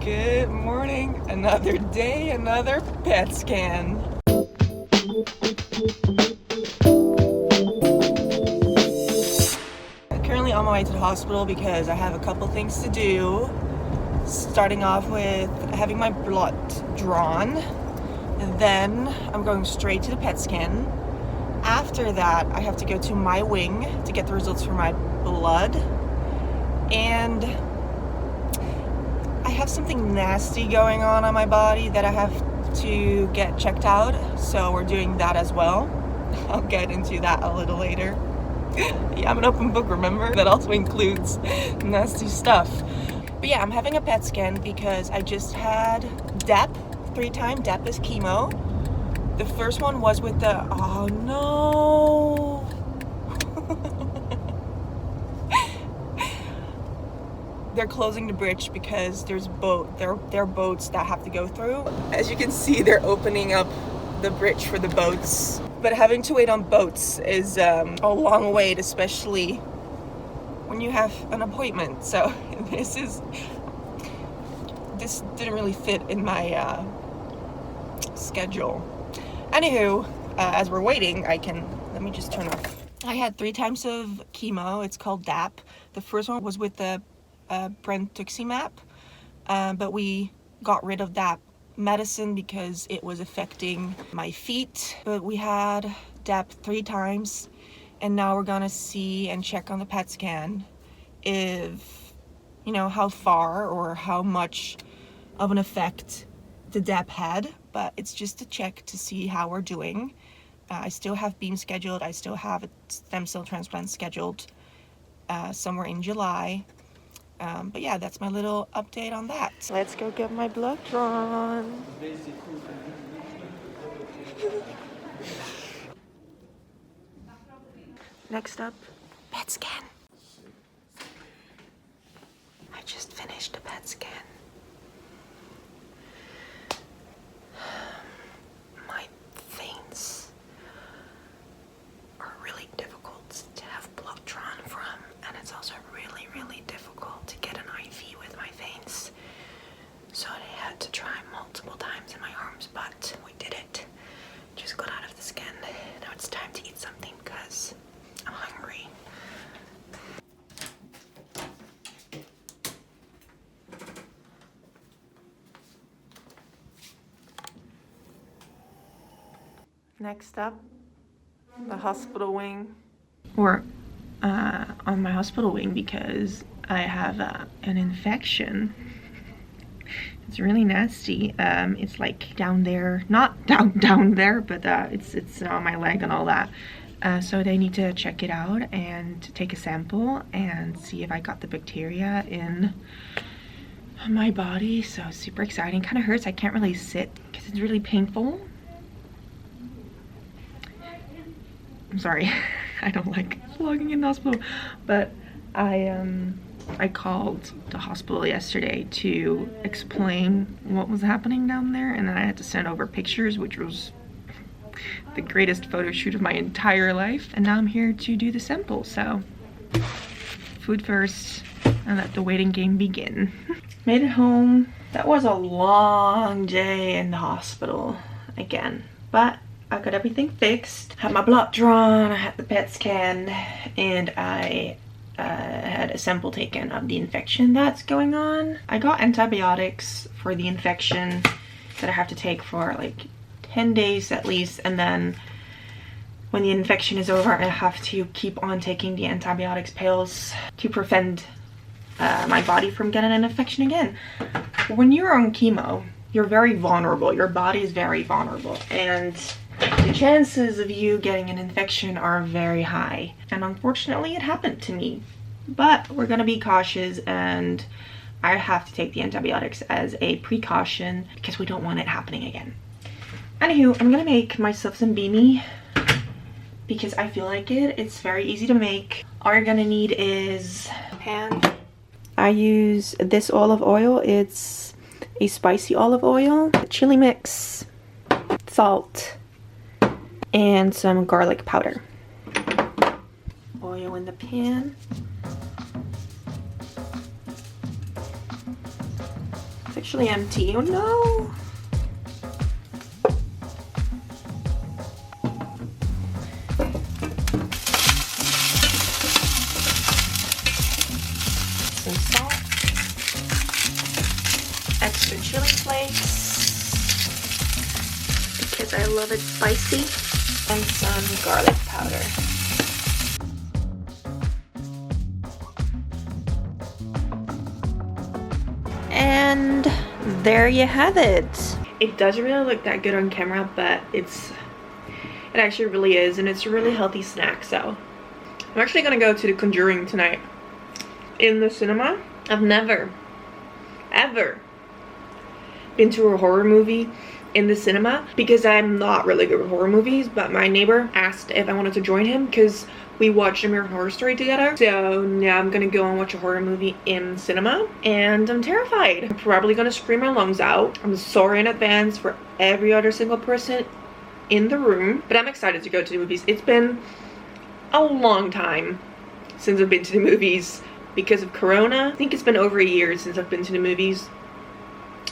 Good morning, another day, another PET scan. Currently on my way to the hospital because I have a couple things to do. Starting off with having my blood drawn, and then I'm going straight to the PET scan. After that, I have to go to my wing to get the results for my blood, and I have something nasty going on my body that I have to get checked out, so we're doing that as well. I'll get into that a little later. Yeah, I'm an open book, remember? That also includes nasty stuff. But yeah, I'm having a PET scan because I just had DEP, 3-time DEP is chemo. The first one was with the, oh no. They're closing the bridge because there are boats that have to go through. As you can see, they're opening up the bridge for the boats. But having to wait on boats is a long wait, especially when you have an appointment. So this didn't really fit in my schedule. Anywho, as we're waiting, let me just turn off. I had 3 times of chemo. It's called DAP. The first one was with the brentuximab, but we got rid of that medicine because it was affecting my feet. But we had DAP 3 times, and now we're gonna see and check on the PET scan if, you know, how far or how much of an effect the DAP had. But it's just a check to see how we're doing. I still have beam scheduled. I still have a stem cell transplant scheduled somewhere in July. But yeah, that's my little update on that. Let's go get my blood drawn. Next up, PET scan. I just finished the PET scan. My veins are really difficult to have blood drawn from, and it's also really, really difficult to get an IV with my veins. So I had to try multiple times in my arms, but we did it. Just got out of the scan. Now it's time to eat something because I'm hungry. Next up, the hospital wing. Or on my hospital wing because I have an infection. It's really nasty. It's like down there, not down there, but it's on my leg and all that. So they need to check it out and take a sample and see if I got the bacteria in my body. So super exciting. Kind of hurts. I can't really sit because it's really painful. I'm sorry. I don't like vlogging in the hospital, but I called the hospital yesterday to explain what was happening down there, and then I had to send over pictures, which was the greatest photo shoot of my entire life. And now I'm here to do the sample, so food first and let the waiting game begin. Made it home. That was a long day in the hospital again, but I got everything fixed. Had my blood drawn, I had the PET scan, and I had a sample taken of the infection that's going on. I got antibiotics for the infection that I have to take for like 10 days at least, and then when the infection is over, I have to keep on taking the antibiotics pills to prevent my body from getting an infection again. When you're on chemo, you're very vulnerable. Your body is very vulnerable, and the chances of you getting an infection are very high. And unfortunately, it happened to me. But we're gonna be cautious, and I have to take the antibiotics as a precaution because we don't want it happening again. Anywho, I'm gonna make myself some beanie because I feel like it. It's very easy to make. All you're gonna need is a pan. I use this olive oil. It's a spicy olive oil, a chili mix, salt, and some garlic powder. Oil in the pan. actually empty. Oh no. Some salt, extra chili flakes because I love it spicy, and some garlic powder. And there you have it. It doesn't really look that good on camera, but it actually really is, and it's a really healthy snack. So I'm actually gonna go to The Conjuring tonight in the cinema. I've never ever been to a horror movie in the cinema because I'm not really good with horror movies, but my neighbor asked if I wanted to join him because we watched American Horror Story together. So now I'm gonna go and watch a horror movie in cinema, and I'm terrified. I'm probably gonna scream my lungs out. I'm sorry in advance for every other single person in the room, but I'm excited to go to the movies. It's been a long time since I've been to the movies because of Corona. I think it's been over a year since I've been to the movies.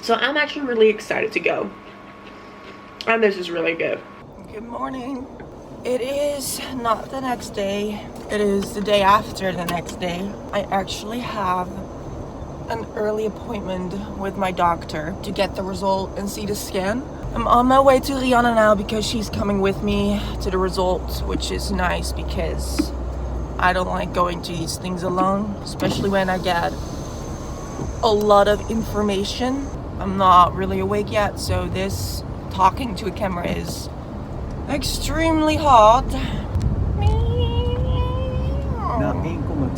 So I'm actually really excited to go. And this is really good. Good morning. It is not the next day. It is the day after the next day. I actually have an early appointment with my doctor to get the result and see the scan. I'm on my way to Rihanna now because she's coming with me to the results, which is nice because I don't like going to these things alone, especially when I get a lot of information. I'm not really awake yet, so this talking to a camera is extremely hard.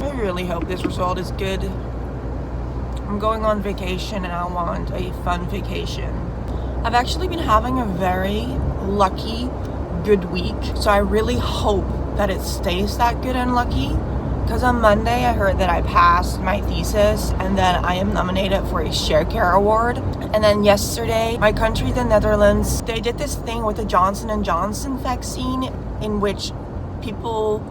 I really hope this result is good. I'm going on vacation and I want a fun vacation. I've actually been having a very lucky, good week, so I really hope that it stays that good and lucky. Because on Monday I heard that I passed my thesis and that I am nominated for a Share Care Award. And then yesterday, my country, the Netherlands, they did this thing with the Johnson & Johnson vaccine in which people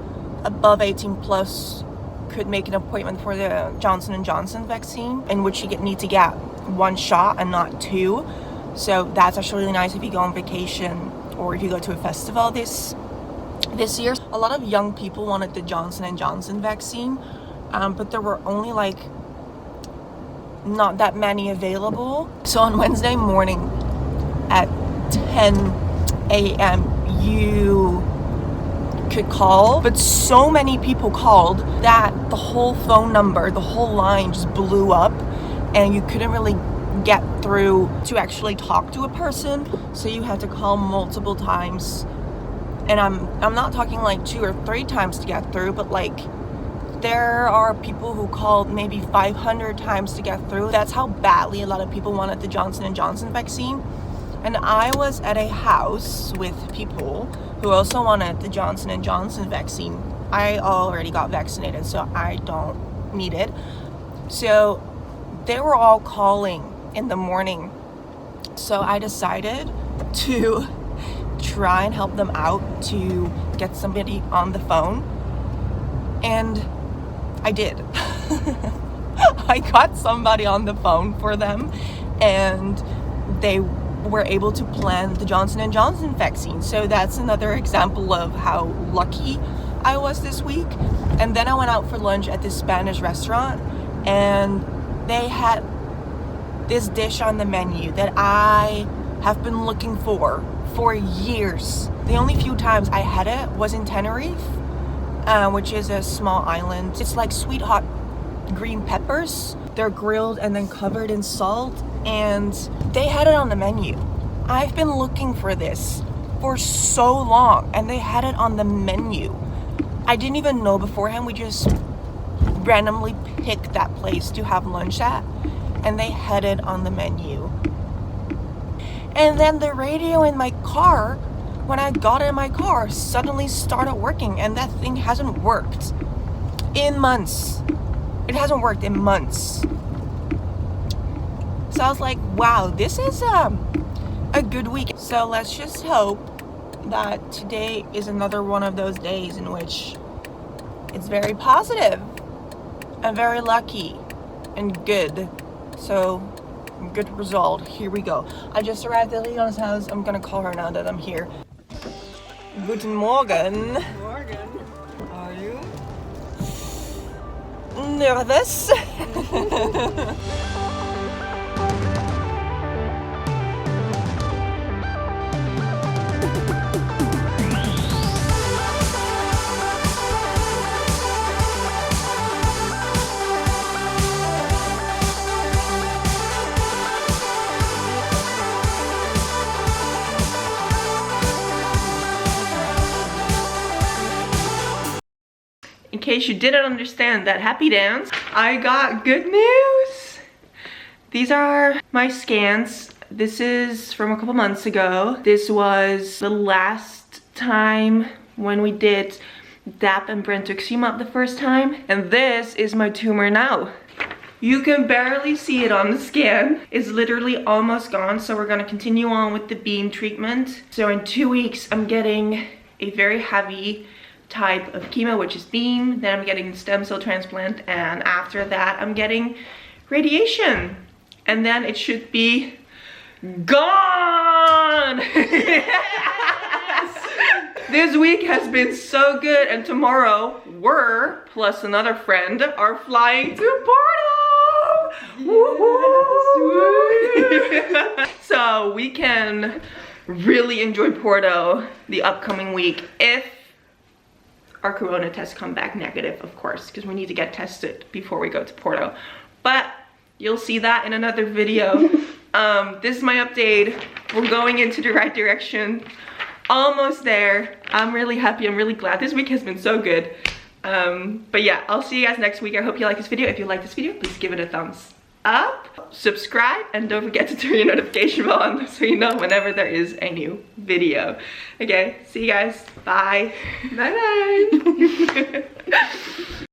above 18 plus could make an appointment for the Johnson & Johnson vaccine, in which you need to get one shot and not two. So that's actually really nice if you go on vacation or if you go to a festival this year. A lot of young people wanted the Johnson & Johnson vaccine, but there were only like not that many available. So on Wednesday morning at 10 a.m. you could call, but so many people called that the whole phone number, the whole line just blew up and you couldn't really get through to actually talk to a person. So you had to call multiple times. And I'm not talking like 2 or 3 times to get through, but like there are people who called maybe 500 times to get through. That's how badly a lot of people wanted the Johnson & Johnson vaccine. And I was at a house with people who also wanted the Johnson & Johnson vaccine. I already got vaccinated, so I don't need it. So they were all calling in the morning. So I decided to try and help them out to get somebody on the phone, and I did. I got somebody on the phone for them and they were able to plan the Johnson & Johnson vaccine. So that's another example of how lucky I was this week. And then I went out for lunch at this Spanish restaurant and they had this dish on the menu that I have been looking for years. The only few times I had it was in Tenerife, which is a small island. It's like sweet hot green peppers. They're grilled and then covered in salt, and they had it on the menu. I've been looking for this for so long and they had it on the menu. I didn't even know beforehand. We just randomly picked that place to have lunch at and they had it on the menu. And then the radio in my car, when I got in my car, suddenly started working, and that thing hasn't worked in months. It hasn't worked in months. So I was like, wow, this is a good week. So let's just hope that today is another one of those days in which it's very positive and very lucky and good. So Good result. Here we go. I just arrived at Leon's house. I'm gonna call her now that I'm here. Guten Morgen. Morgen. Are you nervous? In case you didn't understand that happy dance, I got good news. These are my scans. This is from a couple months ago. This was the last time when we did DAP and brentuximab the first time. And this is my tumor now. You can barely see it on the scan. It's literally almost gone, so we're gonna continue on with the beam treatment. So in 2 weeks, I'm getting a very heavy type of chemo, which is beam. Then I'm getting stem cell transplant, and after that I'm getting radiation, and then it should be gone. Yes! This week has been so good, and tomorrow we're, plus another friend, are flying to Porto. Yes. So we can really enjoy Porto the upcoming week if our corona tests come back negative, of course, because we need to get tested before we go to Porto. But you'll see that in another video. This is my update. We're going into the right direction. Almost there. I'm really happy. I'm really glad. This week has been so good. But yeah, I'll see you guys next week. I hope you like this video. If you like this video, please give it a thumbs up, subscribe, and don't forget to turn your notification bell on so you know whenever there is a new video. Okay, see you guys. Bye. Bye bye.